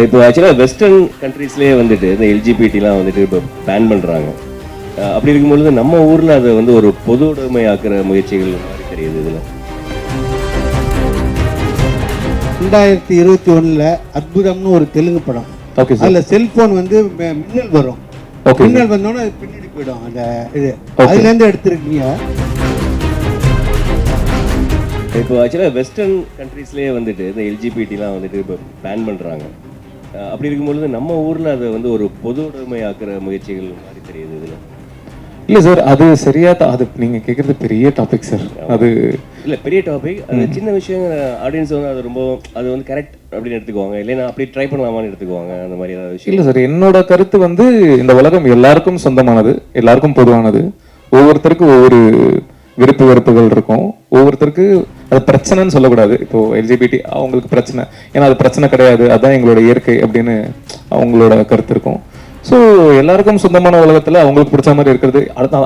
இப்போ ஆக்சுவலாக வெஸ்டர்ன் கண்ட்ரீஸ்லேயே வந்துட்டு இந்த எல்ஜிபிடிலாம் வந்துட்டு இப்போ பேன் பண்ணுறாங்க. அப்படி இருக்கும்பொழுது நம்ம ஊரில் அதை வந்து ஒரு பொது உடைமையாக்குற முயற்சிகள் மாதிரி தெரியுது. இதில் 2021 அற்புதம்னு ஒரு தெலுங்கு படம். Okay sir. அதில் செல்போன் வந்து மின்னல் வரும். ஓகே. மின்னல் வந்தோன்னே அது பின்னாடி போயிடும். அந்த இது அதுலேருந்து எடுத்துருக்கீங்க. இப்போ ஆக்சுவலாக வெஸ்டர்ன் கண்ட்ரீஸ்லேயே வந்துட்டு இந்த எல்ஜிபிடிலாம் வந்துட்டு இப்போ பேன் பண்ணுறாங்க. அப்படி இருக்கும்பொழுது நம்ம ஊரில் அதை வந்து ஒரு பொது உடைமையாக்குற முயற்சிகள் மாதிரி தெரியுது. இதில் இல்லை சார், அது சரியா அது நீங்கள் கேட்குறது பெரிய டாபிக் சார். அது இல்லை பெரிய டாபிக், அது சின்ன விஷயம். ஆடியன்ஸ் வந்து அது ரொம்ப அது வந்து கரெக்ட் அப்படின்னு எடுத்துக்குவாங்க, இல்லைன்னா அப்படி ட்ரை பண்ணலாமான்னு எடுத்துக்குவாங்க. அந்த மாதிரி ஏதாவது விஷயம் இல்லை சார், என்னோட கருத்து வந்து இந்த உலகம் எல்லாருக்கும் சொந்தமானது, எல்லாருக்கும் பொதுவானது. ஒவ்வொருத்தருக்கும் ஒவ்வொரு விருப்பு வெறுப்புகள் இருக்கும். ஒவ்வொருத்தருக்கு அது பிரச்சனைன்னு சொல்லக்கூடாது. இப்போ எல்ஜிபிடி அவங்களுக்கு பிரச்சனை, ஏன்னா அது பிரச்சனை கிடையாது, அதுதான் எங்களோட இயற்கை அப்படின்னு அவங்களோட கருத்து இருக்கும். ஸோ எல்லாருக்கும் சொந்தமான உலகத்தில் அவங்களுக்கு பிடிச்ச மாதிரி இருக்கிறது,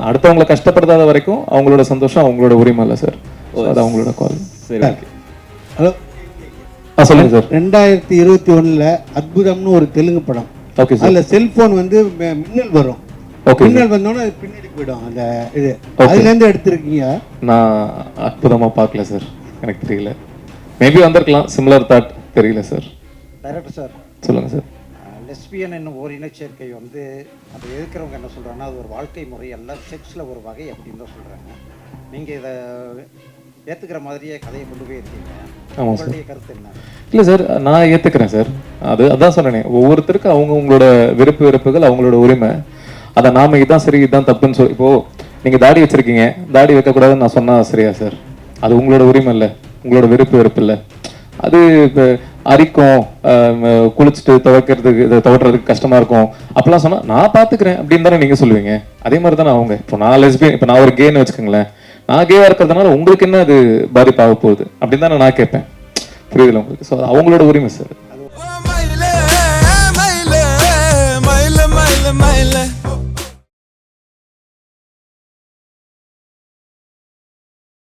அடுத்தவங்களை கஷ்டப்படுத்தாத வரைக்கும் அவங்களோட சந்தோஷம் அவங்களோட உரிமை இல்லை சார். அது அவங்களோட கால். சரி, ஓகே. ஹலோ, சொல்லுங்க சார். 2021 அற்புதம்னு ஒரு தெலுங்கு படம். Okay sir. அதில் செல்போன் வந்து மின்னல் வரும். ஓகே. மின்னல் வந்தோன்னே அது பின்னாடி போயிடும். அந்த இது அதுலேருந்து எடுத்துருக்கீங்க. நான் அற்புதமாக பார்க்கல சார், எனக்கு தெரியல. மேபி வந்திருக்கலாம், சிமிலர் தாட், தெரியல சார். டைரக்டர் சார் சொல்லுங்கள் சார். லெஸ்பியன் என்னும் ஒரு இனச்சேர்க்கை வந்து அதை எதிர்க்கிறவங்க என்ன சொல்கிறாங்கன்னா அது ஒரு வாழ்க்கை முறை அல்ல, செக்ஸில் ஒரு வகை அப்படின்னு தான் சொல்கிறாங்க. நீங்கள் இதை ஏற்றுக்கிற மாதிரியே கதையை கொண்டு போய் இருக்கீங்க. ஆமாம் சார். உங்களுடைய கருத்து என்ன? இல்லை சார், நான் ஏற்றுக்கிறேன் சார். அதான் சொன்னேனே, ஒவ்வொருத்தருக்கும் அவங்களோட விருப்பு வெறுப்புகள் அவங்களோட உரிமை. அதை நாம இதுதான் சரி இதுதான் தப்புன்னு சொல்லி, இப்போது நீங்கள் தாடி வச்சுருக்கீங்க, தாடி வைக்கக்கூடாதுன்னு நான் சொன்னால் சரியா சார்? அது உங்களோட உரிமை இல்லை, உங்களோட விருப்பு வெறுப்பு இல்லை. அது இப்போ அரிக்கும், குளிச்சுட்டு துவைக்கிறதுக்கு கஷ்டமாக இருக்கும் அப்படிலாம் சொன்னால் நான் பார்த்துக்கிறேன் அப்படின்னு தானே நீங்கள் சொல்லுவீங்க. அதே மாதிரி தானே அவங்க. இப்போ நான் லெஸ்பியன், இப்போ நான் ஒரு கேன்னு வச்சுக்கோங்களேன், நான் கேவாக இருக்கிறதுனால உங்களுக்கு என்ன அது பாதிப்பாக போகுது அப்படின்னு தானே நான் கேட்பேன். புரியுதுல உங்களுக்கு? ஸோ அவங்களோட உரிமை சார்.